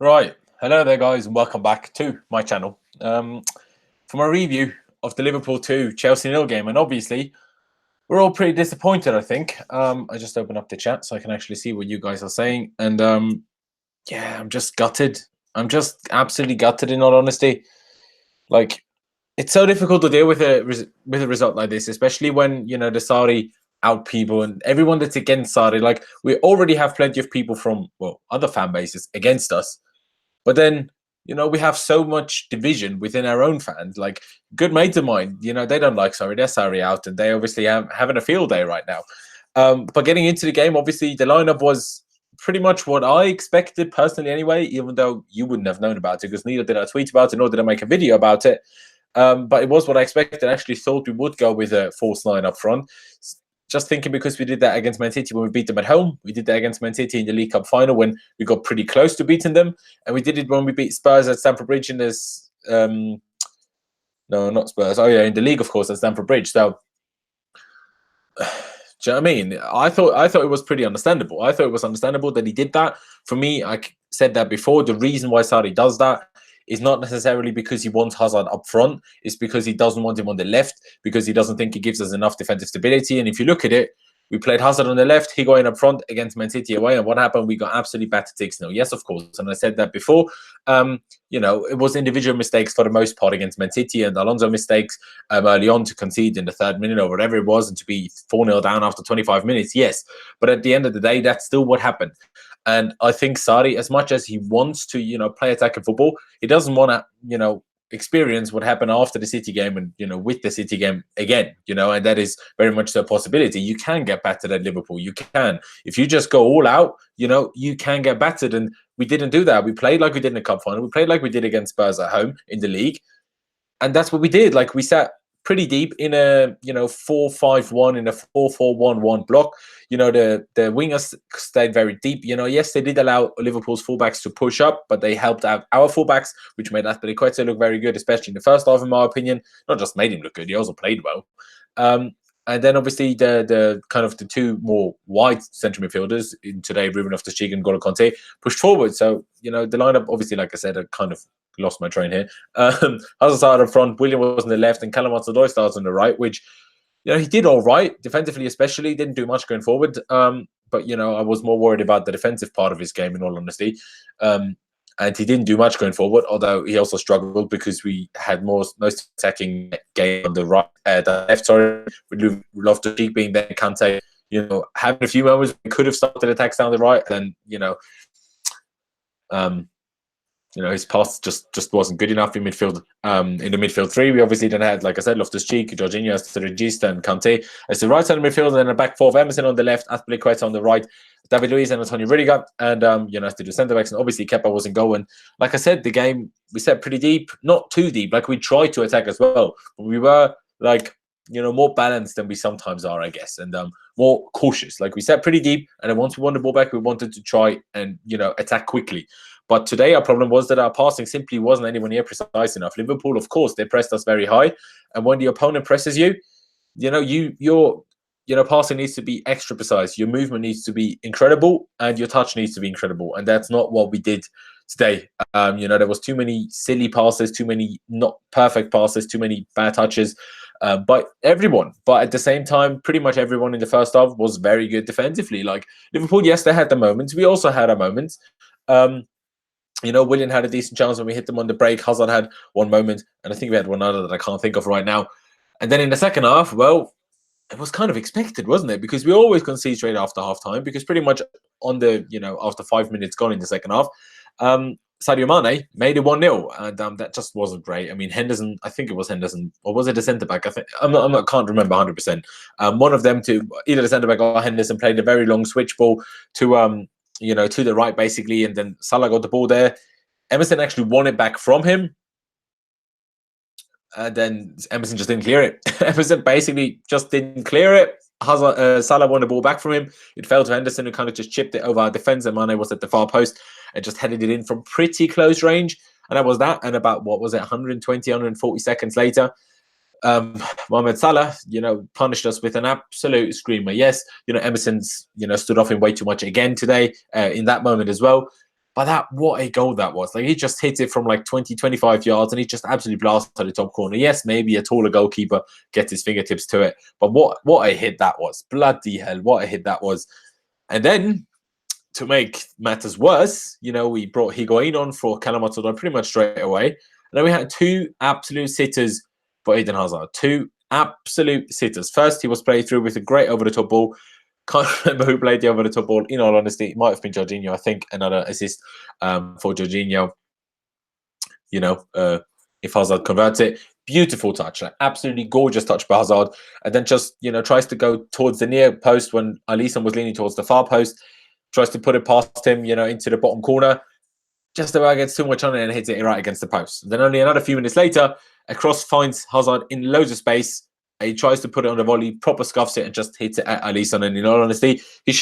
Right, hello there, guys, and welcome back to my channel. For my review of the Liverpool 2 Chelsea 0 game, and obviously we're all pretty disappointed. I think I just opened up the chat so I can actually see what you guys are saying, and yeah, I'm just gutted. I'm just absolutely gutted, in all honesty. Like, it's so difficult to deal with a result like this, especially when the Saudi out people and everyone that's against Saudi. Like, we already have plenty of people from other fan bases against us. But then, we have so much division within our own fans. Like, good mates of mine, they don't like Surrey. They're Surrey out, and they obviously having a field day right now. But getting into the game, obviously, the lineup was pretty much what I expected personally anyway, even though you wouldn't have known about it because neither did I tweet about it, nor did I make a video about it. But it was what I expected. I actually thought we would go with a false line up front. Just thinking because we did that against Man City when we beat them at home. We did that against Man City in the League Cup final when we got pretty close to beating them. And we did it when we beat Spurs at Stamford Bridge in this... no, not Spurs. Oh, yeah, in the league, of course, at Stamford Bridge. So, do you know what I mean? I thought it was pretty understandable. I thought it was understandable that he did that. For me, I said that before. The reason why Saudi does that is not necessarily because he wants Hazard up front. It's because he doesn't want him on the left, because he doesn't think he gives us enough defensive stability. And if you look at it, we played Hazard on the left, he got in up front against Man City away. And what happened? We got absolutely battered 6-0. Yes, of course. And I said that before. It was individual mistakes for the most part against Man City, and Alonso mistakes early on to concede in the 3rd minute or whatever it was, and to be 4-0 down after 25 minutes. Yes. But at the end of the day, that's still what happened. And I think Sarri, as much as he wants to, play attacking football, he doesn't want to, experience what happened after the City game and, with the City game again, and that is very much a possibility. You can get battered at Liverpool. You can. If you just go all out, you can get battered. And we didn't do that. We played like we did in the cup final. We played like we did against Spurs at home in the league. And that's what we did. Like, we sat pretty deep in a 4-5-1 in a 4-4-1-1 block. The wingers stayed very deep. Yes, they did allow Liverpool's fullbacks to push up, but they helped out our fullbacks, which made Aspilicueta look very good, especially in the first half, in my opinion. Not just made him look good, he also played well. And then obviously the kind of the two more wide central midfielders in today, Ruben Loftus-Cheek and N'Golo Kanté, pushed forward. So, the lineup, obviously, like I said, I kind of lost my train here. Hazard up front, William was on the left, and Callum Hudson-Odoi starts on the right, which, he did all right, defensively especially, didn't do much going forward. But, I was more worried about the defensive part of his game, in all honesty. And he didn't do much going forward, although he also struggled because we had most attacking game on the right, the left, sorry, with Loftus-Cheek being there, Kante, having a few moments, we could have started attacks down the right, and his pass just wasn't good enough in midfield. In the midfield three, we obviously then had, like I said, Loftus-Cheek, Jorginho, Sturridge, and Kante as the right side of midfield, and then a back four of Emerson on the left, Aspilicueta on the right, David Luiz and Antonio Rudiger, and as to the centre backs, and obviously Kepa wasn't going. Like I said, the game we set pretty deep, not too deep. Like, we tried to attack as well, but we were more balanced than we sometimes are, I guess, and more cautious. Like, we set pretty deep, and then once we won the ball back, we wanted to try and attack quickly. But today our problem was that our passing simply wasn't anywhere near precise enough. Liverpool, of course, they pressed us very high, and when the opponent presses you, your passing needs to be extra precise. Your movement needs to be incredible, and your touch needs to be incredible. And that's not what we did today. There was too many silly passes, too many not perfect passes, too many bad touches by everyone. But at the same time, pretty much everyone in the first half was very good defensively. Like, Liverpool, yes, they had the moments. We also had our moments. Willian had a decent chance when we hit them on the break. Hazard had one moment, and I think we had one other that I can't think of right now. And then in the second half, well, it was kind of expected, wasn't it? Because we always concede straight after half-time, because pretty much on the, after 5 minutes gone in the second half, Sadio Mane made it 1-0, and that just wasn't great. I mean, Henderson, I think it was Henderson, or was it a centre-back? I think, can't remember 100%. One of them, to either the centre-back or Henderson, played a very long switch ball to, to the right, basically, and then Salah got the ball there. Emerson actually won it back from him, and then Emerson just didn't clear it. Emerson basically just didn't clear it. Salah won the ball back from him. It fell to Henderson, who kind of just chipped it over our defence, and Mane was at the far post and just headed it in from pretty close range. And that was that. And about, 120, 140 seconds later, Mohamed Salah, punished us with an absolute screamer. Yes, Emerson's, stood off him way too much again today in that moment as well. But what a goal that was. Like, he just hit it from like 20, 25 yards, and he just absolutely blasted the top corner. Yes, maybe a taller goalkeeper gets his fingertips to it, but what a hit that was. Bloody hell, what a hit that was. And then, to make matters worse, we brought Higuain on for Kalamatodo pretty much straight away. And then we had two absolute sitters for Eden Hazard. Two absolute sitters. First, he was played through with a great over-the-top ball. Can't remember who played the over-the-top ball. In all honesty, it might have been Jorginho. I think another assist for Jorginho. If Hazard converts it. Beautiful touch. Like, absolutely gorgeous touch by Hazard. And then just, tries to go towards the near post when Alisson was leaning towards the far post. Tries to put it past him, into the bottom corner. Just about gets too much on it and hits it right against the post. And then only another few minutes later, a cross finds Hazard in loads of space. He tries to put it on the volley, proper scuffs it, and just hits it at Alisson. And in all honesty, he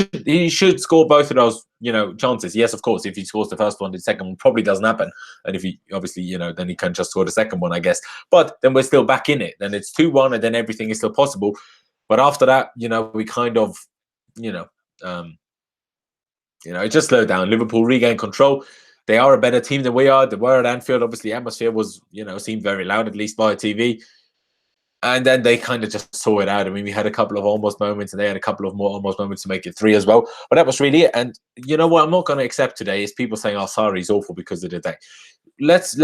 should score both of those, chances. Yes, of course, if he scores the first one, the second one probably doesn't happen. And if he obviously, then he can just score the second one, I guess. But then we're still back in it. Then it's 2-1, and then everything is still possible. But after that, we kind of, it just slowed down. Liverpool regained control. They are a better team than we are. They were at Anfield. Obviously, atmosphere was, seemed very loud, at least via TV. And then they kind of just saw it out. I mean, we had a couple of almost moments, and they had a couple of more almost moments to make it 3 as well. But that was really it. And you know what I'm not going to accept today is people saying, "Oh, Sarri's awful because of the day." Let's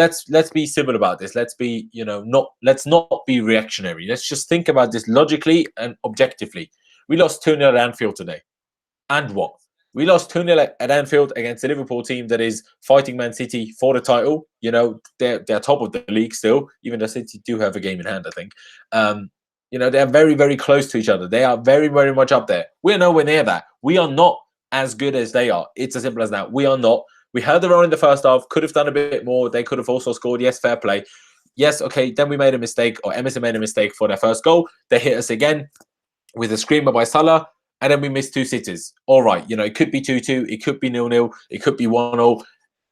be civil about this. Let's be, let's not be reactionary. Let's just think about this logically and objectively. We lost 2-0 at Anfield today. And what? We lost 2-0 at Anfield against a Liverpool team that is fighting Man City for the title. They're top of the league still, even though City do have a game in hand, I think. They're very, very close to each other. They are very, very much up there. We're nowhere near that. We are not as good as they are. It's as simple as that. We are not. We held their own in the first half, could have done a bit more. They could have also scored. Yes, fair play. Yes, okay, then we made a mistake, or Emerson made a mistake for their first goal. They hit us again with a screamer by Salah. And then we missed 2 sitters. All right, it could be 2-2, it could be 0-0, it could be 1-0.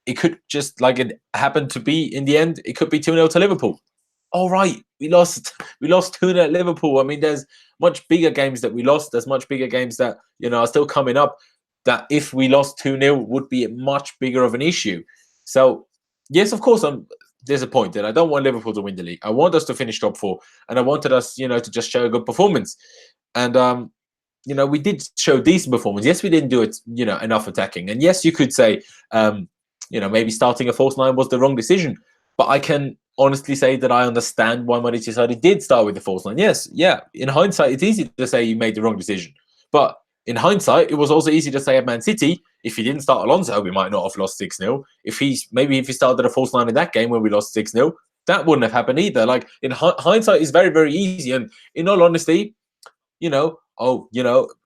It could just, like it happened to be in the end, it could be 2-0 to Liverpool. All right, we lost 2-0 at Liverpool. I mean, there's much bigger games that we lost. There's much bigger games that, are still coming up that if we lost 2-0 would be much bigger of an issue. So, yes, of course, I'm disappointed. I don't want Liverpool to win the league. I want us to finish top 4. And I wanted us, to just show a good performance. And, we did show decent performance. Yes, we didn't do it, enough attacking. And yes, you could say, maybe starting a false 9 was the wrong decision. But I can honestly say that I understand why Manchester United did start with the false 9. Yes, yeah. In hindsight, it's easy to say you made the wrong decision. But in hindsight, it was also easy to say at Man City, if he didn't start Alonso, we might not have lost 6-0. If he started a false 9 in that game when we lost 6-0, that wouldn't have happened either. Like, in hindsight, it's very, very easy. And in all honesty,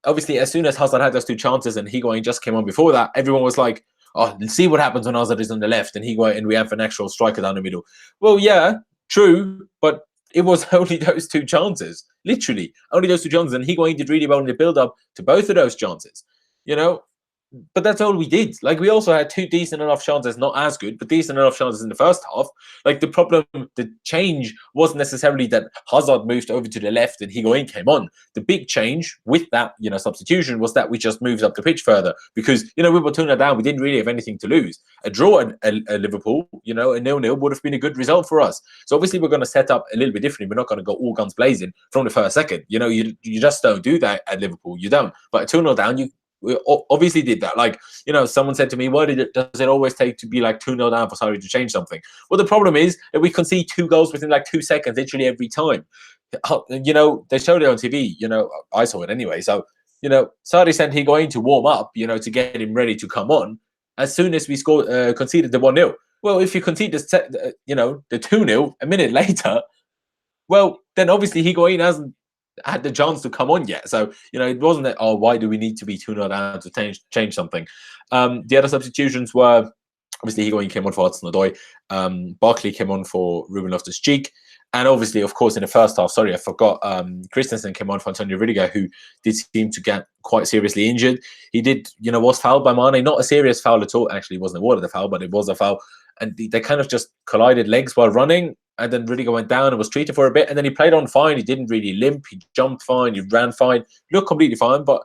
obviously, as soon as Hazard had those 2 chances and Higuain just came on before that, everyone was like, oh, let's see what happens when Hazard is on the left and Higuain and we have an actual striker down the middle. Well, yeah, true, but it was only those 2 chances. Literally, only those 2 chances. And Higuain did really well in the build-up to both of those chances. But that's all we did. Like, we also had 2 decent enough chances, not as good, but decent enough chances in the first half. Like, the problem, the change wasn't necessarily that Hazard moved over to the left and Higuain came on. The big change with that, substitution was that we just moved up the pitch further because, we were 2-0 down. We didn't really have anything to lose. A draw at Liverpool, a 0-0 would have been a good result for us. So obviously we're going to set up a little bit differently. We're not going to go all guns blazing from the first second. You just don't do that at Liverpool. You don't. But at 2-0 down, we obviously did that. Like, someone said to me, why does it always take to be like 2-0 down for Sarri to change something? Well, the problem is that we concede 2 goals within like 2 seconds, literally every time. They showed it on TV, I saw it anyway. So, Sarri sent Higuain to warm up, to get him ready to come on as soon as we conceded the 1-0. Well, if you concede the 2-0 a minute later, well, then obviously Higuain hasn't had the chance to come on yet. So, it wasn't that, oh, why do we need to be 2-0 down to change something? The other substitutions were, obviously, Higuain came on for Hudson-Odoi. Barkley came on for Ruben Loftus-Cheek. And obviously, of course, in the first half, sorry, I forgot, Christensen came on for Antonio Rudiger, who did seem to get quite seriously injured. He did, was fouled by Mane. Not a serious foul at all. Actually, it wasn't awarded a foul, but it was a foul. And they kind of just collided legs while running. And then Rudiger went down and was treated for a bit. And then he played on fine. He didn't really limp. He jumped fine. He ran fine. He looked completely fine. But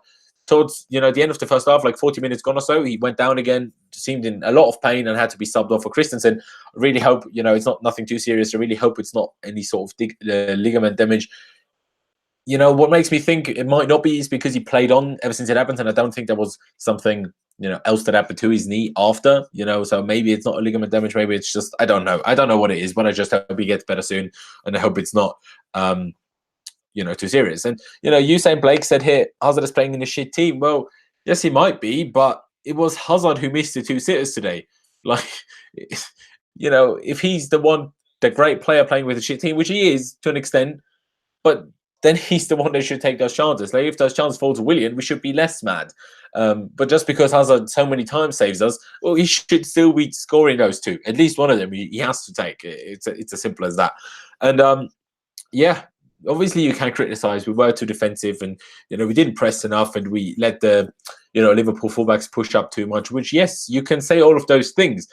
towards the end of the first half, like 40 minutes gone or so, he went down again, seemed in a lot of pain and had to be subbed off for Christensen. I really hope it's not nothing too serious. I really hope it's not any sort of ligament damage. What makes me think it might not be is because he played on ever since it happened, and I don't think there was something else that happened to his knee after. So maybe it's not a ligament damage. Maybe it's just I don't know what it is, but I just hope he gets better soon, and I hope it's not too serious. And Usain Blake said here Hazard is playing in a shit team. Well, yes, he might be, but it was Hazard who missed the 2 sitters today. Like, if he's the great player playing with a shit team, which he is to an extent, but then he's the one that should take those chances. Like, if those chances fall to Willian, we should be less mad. But just because Hazard so many times saves us, well, he should still be scoring those 2. At least one of them he has to take. It's as simple as that. And yeah, obviously you can criticize. We were too defensive, and we didn't press enough, and we let the Liverpool fullbacks push up too much. Which, yes, you can say all of those things.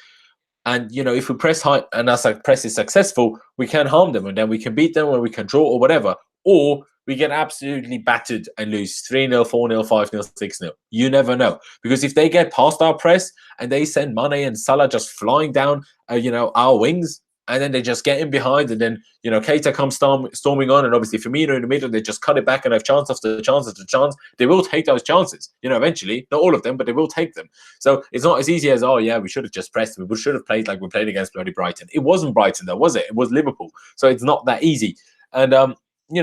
And if we press high and our press is successful, we can harm them, and then we can beat them, or we can draw, or whatever. Or we get absolutely battered and lose 3-0, 4-0, 5-0, 6-0. You never know. Because if they get past our press and they send Mane and Salah just flying down, our wings, and then they just get in behind, and then, Keita comes storming on, and obviously Firmino in the middle, they just cut it back and have chance after chance after chance. They will take those chances, eventually. Not all of them, but they will take them. So it's not as easy as, oh, yeah, we should have just pressed. We should have played like we played against bloody Brighton. It wasn't Brighton, though, was it? It was Liverpool. So it's not that easy. And,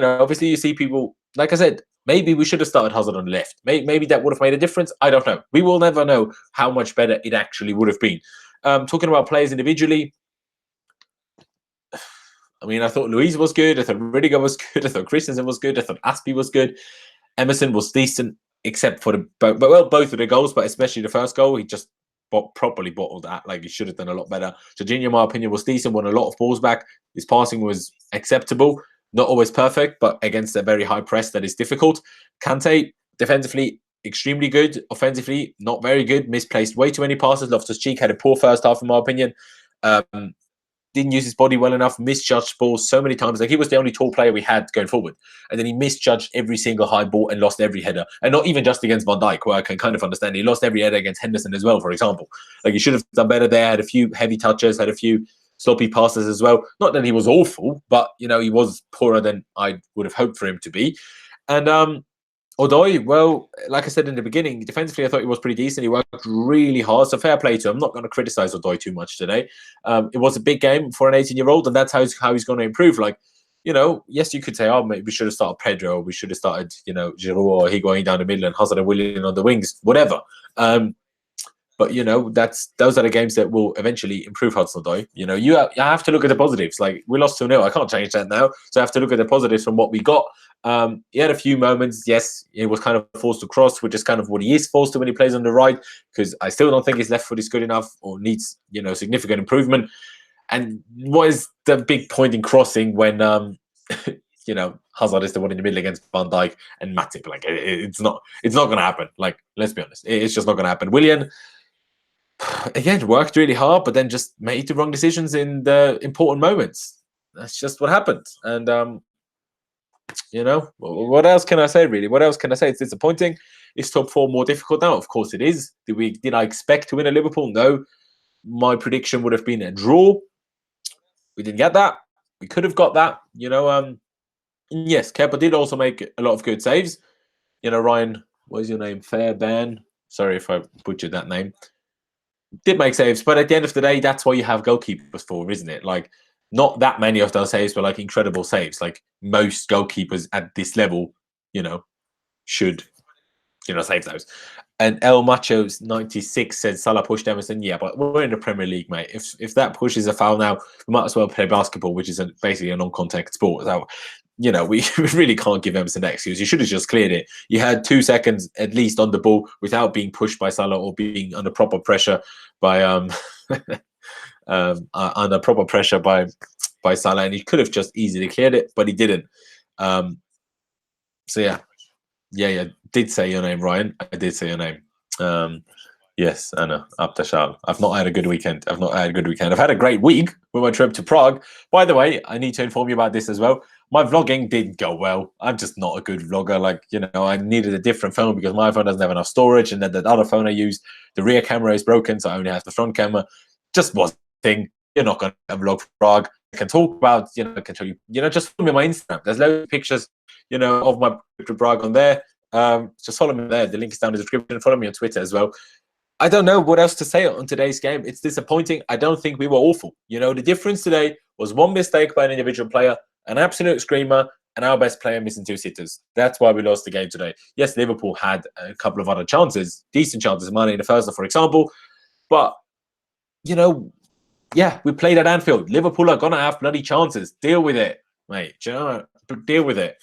obviously you see people, like I said, maybe we should have started Hazard on the left. Maybe that would have made a difference. I don't know. We will never know how much better it actually would have been. Talking about players individually, I mean, I thought Luiz was good. I thought Rudiger was good. I thought Christensen was good. I thought Aspie was good. Emerson was decent, except for both of the goals, but especially the first goal. He just properly bottled that. Like, he should have done a lot better. Jorginho, in my opinion, was decent. Won a lot of balls back. His passing was acceptable. Not always perfect, but against a very high press that is difficult. Kante, defensively, extremely good. Offensively, not very good. Misplaced way too many passes. Loftus-Cheek had a poor first half, in my opinion. Didn't use his body well enough, misjudged balls so many times. Like, he was the only tall player we had going forward. And then he misjudged every single high ball and lost every header. And not even just against Van Dijk, where I can kind of understand. He lost every header against Henderson as well, for example. Like, he should have done better there, had a few heavy touches, had a few sloppy passes as well. Not that he was awful, but, he was poorer than I would have hoped for him to be. And Odoi, well, like I said in the beginning, defensively, I thought he was pretty decent. He worked really hard, so fair play to him. I'm not going to criticize Odoi too much today. It was a big game for an 18-year-old, and that's how he's going to improve. Like, yes, you could say, oh, maybe we should have started Pedro, or we should have started, Giroud or Higuain down the middle and Hazard and Willian on the wings, whatever. But, those are the games that will eventually improve Hudson-Odoi. You have to look at the positives. Like, we lost 2-0. I can't change that now. So I have to look at the positives from what we got. He had a few moments. Yes, he was kind of forced to cross, which is kind of what he is forced to when he plays on the right, because I still don't think his left foot is good enough or needs, significant improvement. And what is the big point in crossing when, Hazard is the one in the middle against Van Dijk and Matip? Like, it's not going to happen. Like, let's be honest. It's just not going to happen. Willian, again, worked really hard, but then just made the wrong decisions in the important moments. That's just what happened. And, what else can I say, really? What else can I say? It's disappointing. Is top 4 more difficult now? Of course it is. Did I expect to win at Liverpool? No. My prediction would have been a draw. We didn't get that. We could have got that. Yes, Kepa did also make a lot of good saves. Ryan, what is your name? Fairbairn. Sorry if I butchered that name. Did make saves, but at the end of the day, that's what you have goalkeepers for, isn't it? Like, not that many of those saves were like incredible saves. Like, most goalkeepers at this level, should, save those. And El Macho 96 said Salah pushed Emerson. Yeah, but we're in the Premier League, mate. If that push is a foul now, we might as well play basketball, which is basically a non-contact sport. So, we really can't give Emerson that excuse. You should have just cleared it. You had 2 seconds at least on the ball without being pushed by Salah or being under proper pressure by under proper pressure by Salah, and he could have just easily cleared it, but he didn't. So yeah, did say your name, Ryan. I did say your name. Yes, Anna, Abdashal. I've not had a good weekend. I've not had a good weekend. I've had a great week with my trip to Prague. By the way, I need to inform you about this as well. My vlogging did go well. I'm just not a good vlogger. Like, I needed a different phone because my phone doesn't have enough storage. And then the other phone I used, the rear camera is broken. So I only have the front camera. Just wasn't a thing. You're not going to vlog Prague. I can talk about, I can show you, just follow me on my Instagram. There's loads of pictures, of my trip to Prague on there. Just follow me there. The link is down in the description. Follow me on Twitter as well. I don't know what else to say on today's game. It's disappointing. I don't think we were awful. The difference today was one mistake by an individual player, an absolute screamer, and our best player missing 2 sitters. That's why we lost the game today. Yes, Liverpool had a couple of other chances, decent chances, Mane in the first, for example. But, yeah, we played at Anfield. Liverpool are going to have bloody chances. Deal with it, mate. Deal with it.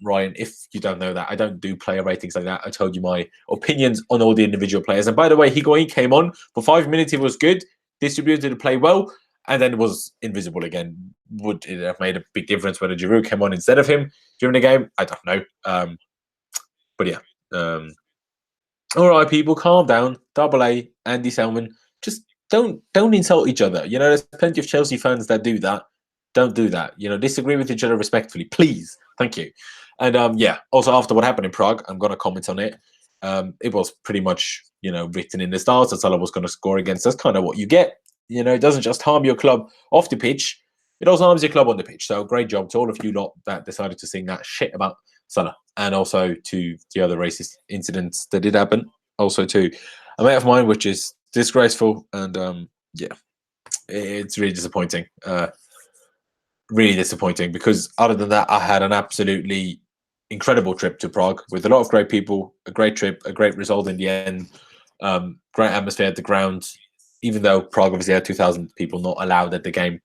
Ryan, if you don't know that, I don't do player ratings like that. I told you my opinions on all the individual players. And by the way, Higuain came on for 5 minutes. He was good, distributed the play well, and then was invisible again. Would it have made a big difference whether Giroud came on instead of him during the game? I don't know. But yeah. All right, people, calm down. Double A, Andy Selman. Just don't insult each other. There's plenty of Chelsea fans that do that. Don't do that. Disagree with each other respectfully, please. Thank you. And yeah, also after what happened in Prague, I'm going to comment on it. It was pretty much, written in the stars that Salah was going to score against. That's kind of what you get. It doesn't just harm your club off the pitch. It also harms your club on the pitch. So great job to all of you lot that decided to sing that shit about Salah. And also to the other racist incidents that did happen. Also to a mate of mine, which is disgraceful. And yeah, it's really disappointing. Really disappointing because other than that, I had an absolutely incredible trip to Prague with a lot of great people, a great trip, a great result in the end, great atmosphere at the ground, even though Prague obviously had 2,000 people not allowed at the game.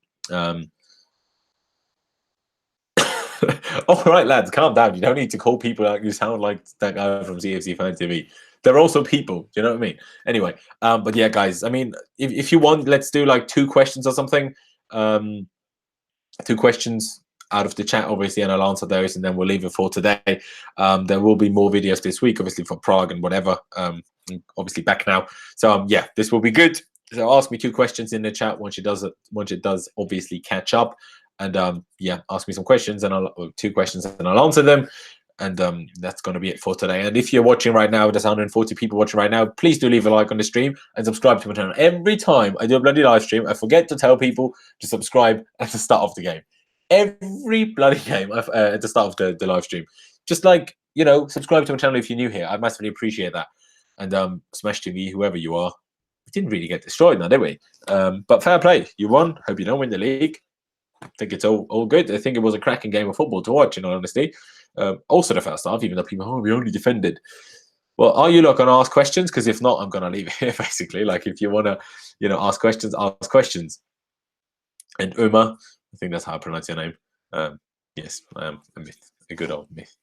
All right, lads, calm down. You don't need to call people out. You sound like that guy from CFC Fan TV. They're also people. Do you know what I mean? Anyway, but yeah, guys, I mean, if you want, let's do like 2 questions or something. 2 questions out of the chat, obviously, and I'll answer those, and then we'll leave it for today. There will be more videos this week, obviously, for Prague and whatever. Obviously, back now. So, yeah, this will be good. So, ask me 2 questions in the chat once it does obviously catch up. And, yeah, ask me some questions, and 2 questions, and I'll answer them. And that's going to be it for today. And if you're watching right now, there's 140 people watching right now, please do leave a like on the stream and subscribe to my channel. Every time I do a bloody live stream, I forget to tell people to subscribe at the start of the game. Every bloody game at the start of the live stream. Just like, subscribe to my channel if you're new here. I massively appreciate that. And Smash TV, whoever you are, we didn't really get destroyed now, did we? But fair play. You won. Hope you don't win the league. I think it's all good. I think it was a cracking game of football to watch, in all honesty. Also the first half, even though people, we only defended. Well, are you lot going to ask questions? Because if not, I'm going to leave it here, basically. Like, if you want to, ask questions, ask questions. And Uma, I think that's how I pronounce your name. Yes, I am a myth, a good old myth.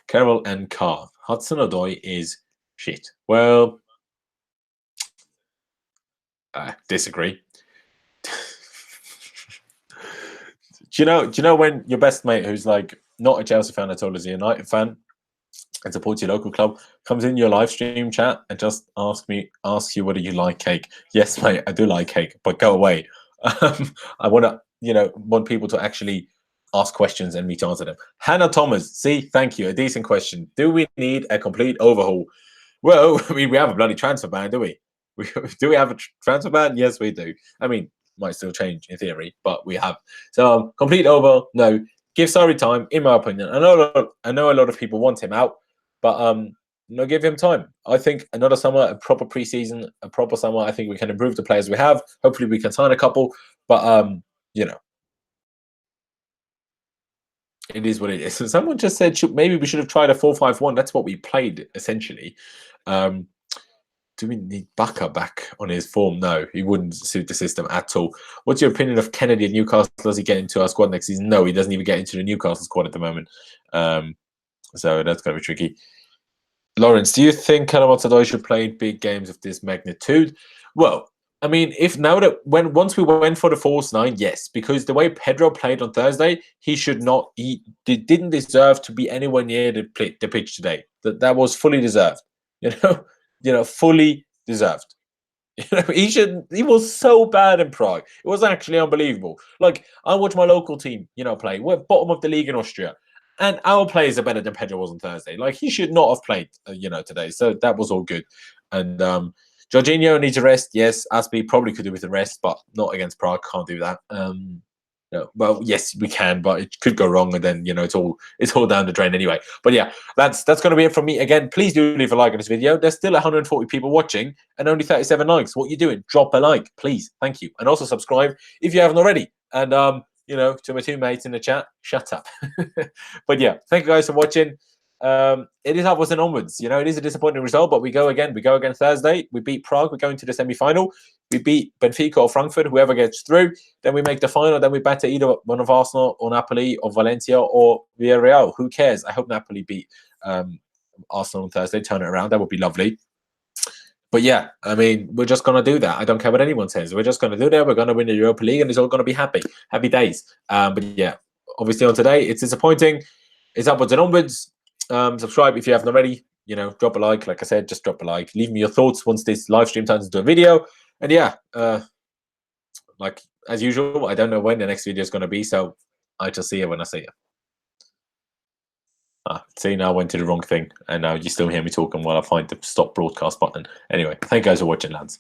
Carol and Carr. Hudson-Odoi is shit. Well, disagree. Do you know when your best mate, who's like not a Chelsea fan at all, is a United fan and supports your local club, comes in your live stream chat and just asks you whether you like cake? Yes, mate, I do like cake, but go away. I want to, want people to actually ask questions and me to answer them. Hannah Thomas, see, thank you. A decent question. Do we need a complete overhaul? Well, I mean, we have a bloody transfer ban, do we? Do we have a transfer ban? Yes, we do. I mean, might still change in theory, but we have. So complete over, no. Give Sarri time, in my opinion. I know a lot of people want him out, but give him time. I think another summer, a proper preseason, a proper summer. I think we can improve the players we have. Hopefully, we can sign a couple. But it is what it is. So someone just said maybe we should have tried a 4-5-1. That's what we played essentially. Do we need Baka back on his form? No, he wouldn't suit the system at all. What's your opinion of Kennedy at Newcastle? Does he get into our squad next season? No, he doesn't even get into the Newcastle squad at the moment. So that's going to be tricky. Laurenz, do you think Hudson-Odoi should play big games of this magnitude? Well, I mean, once we went for the false 9, yes, because the way Pedro played on Thursday, he didn't deserve to be anywhere near the pitch today. That was fully deserved. fully deserved. He was so bad in Prague. It was actually unbelievable. Like, I watched my local team, play. We're bottom of the league in Austria. And our players are better than Pedro was on Thursday. Like, he should not have played, today. So that was all good. And Jorginho needs a rest. Yes, Aspie probably could do with a rest, but not against Prague. Can't do that. No, well, yes, we can, but it could go wrong, and then it's all down the drain anyway. But yeah, that's going to be it from me. Again, please do leave a like on this video. There's still 140 people watching and only 37 likes. What are you doing? Drop a like, please. Thank you, and also subscribe if you haven't already. And to my two mates in the chat, shut up. But yeah, thank you guys for watching. It is upwards and onwards. It is a disappointing result, but we go again. We go again Thursday. We beat Prague. We go into the semi-final. We beat Benfica or Frankfurt, whoever gets through. Then we make the final. Then we batter either one of Arsenal or Napoli or Valencia or Villarreal. Who cares? I hope Napoli beat Arsenal on Thursday. Turn it around. That would be lovely. But yeah, I mean, we're just going to do that. I don't care what anyone says. We're just going to do that. We're going to win the Europa League, and it's all going to be happy. Happy days. But yeah, obviously on today, it's disappointing. It's upwards and onwards. Subscribe if you haven't already. Drop a like. Like I said, just drop a like. Leave me your thoughts once this live stream turns into a video. And yeah, like as usual, I don't know when the next video is going to be, so I just see it when I see it. See, now I went to the wrong thing, and now you still hear me talking while I find the stop broadcast button. Anyway, thank you guys for watching, lads.